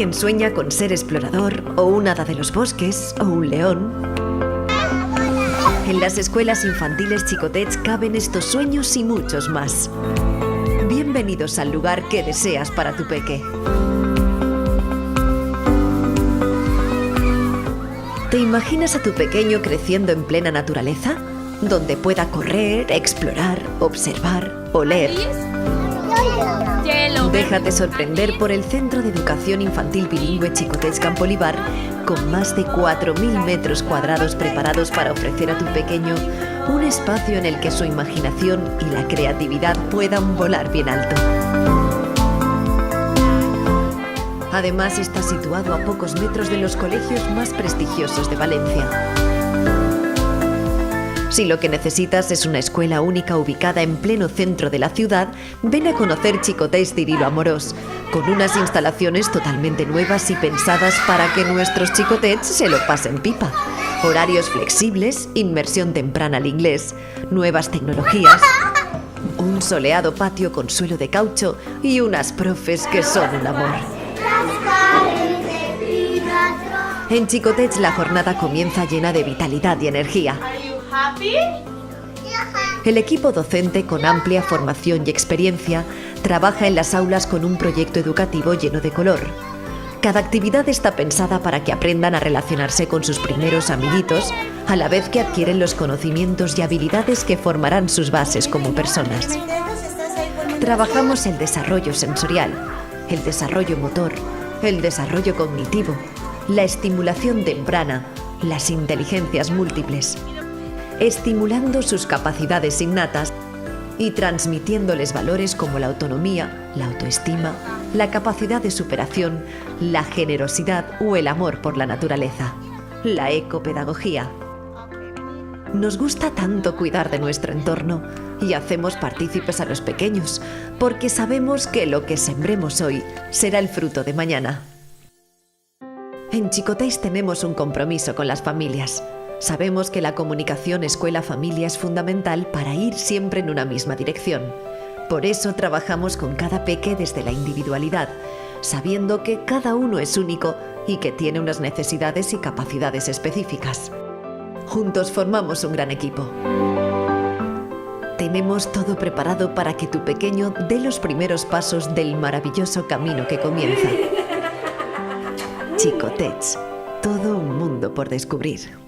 alguien sueña con ser explorador, o un hada de los bosques, o un león. En las escuelas infantiles Xicotets caben estos sueños y muchos más. Bienvenidos al lugar que deseas para tu peque. ¿Te imaginas a tu pequeño creciendo en plena naturaleza? Donde pueda correr, explorar, observar, oler. Déjate sorprender por el Centro de Educación Infantil Bilingüe Xicotets Camp Olivar, con más de 4.000 metros cuadrados preparados para ofrecer a tu pequeño un espacio en el que su imaginación y la creatividad puedan volar bien alto. Además, está situado a pocos metros de los colegios más prestigiosos de Valencia. Si lo que necesitas es una escuela única ubicada en pleno centro de la ciudad, ven a conocer Xicotets Cirilo Amorós, con unas instalaciones totalmente nuevas y pensadas para que nuestros xicotets se lo pasen pipa. Horarios flexibles, inmersión temprana al inglés, nuevas tecnologías, un soleado patio con suelo de caucho y unas profes que son un amor. En Xicotets la jornada comienza llena de vitalidad y energía. El equipo docente, con amplia formación y experiencia, trabaja en las aulas con un proyecto educativo lleno de color. Cada actividad está pensada para que aprendan a relacionarse con sus primeros amiguitos, a la vez que adquieren los conocimientos y habilidades que formarán sus bases como personas. Trabajamos el desarrollo sensorial, el desarrollo motor, el desarrollo cognitivo, la estimulación temprana, las inteligencias múltiples, estimulando sus capacidades innatas y transmitiéndoles valores como la autonomía, la autoestima, la capacidad de superación, la generosidad o el amor por la naturaleza, la ecopedagogía. Nos gusta tanto cuidar de nuestro entorno y hacemos partícipes a los pequeños, porque sabemos que lo que sembremos hoy será el fruto de mañana. En Xicotets tenemos un compromiso con las familias. Sabemos que la comunicación escuela-familia es fundamental para ir siempre en una misma dirección. Por eso trabajamos con cada peque desde la individualidad, sabiendo que cada uno es único y que tiene unas necesidades y capacidades específicas. Juntos formamos un gran equipo. Tenemos todo preparado para que tu pequeño dé los primeros pasos del maravilloso camino que comienza. Xicotets, todo un mundo por descubrir.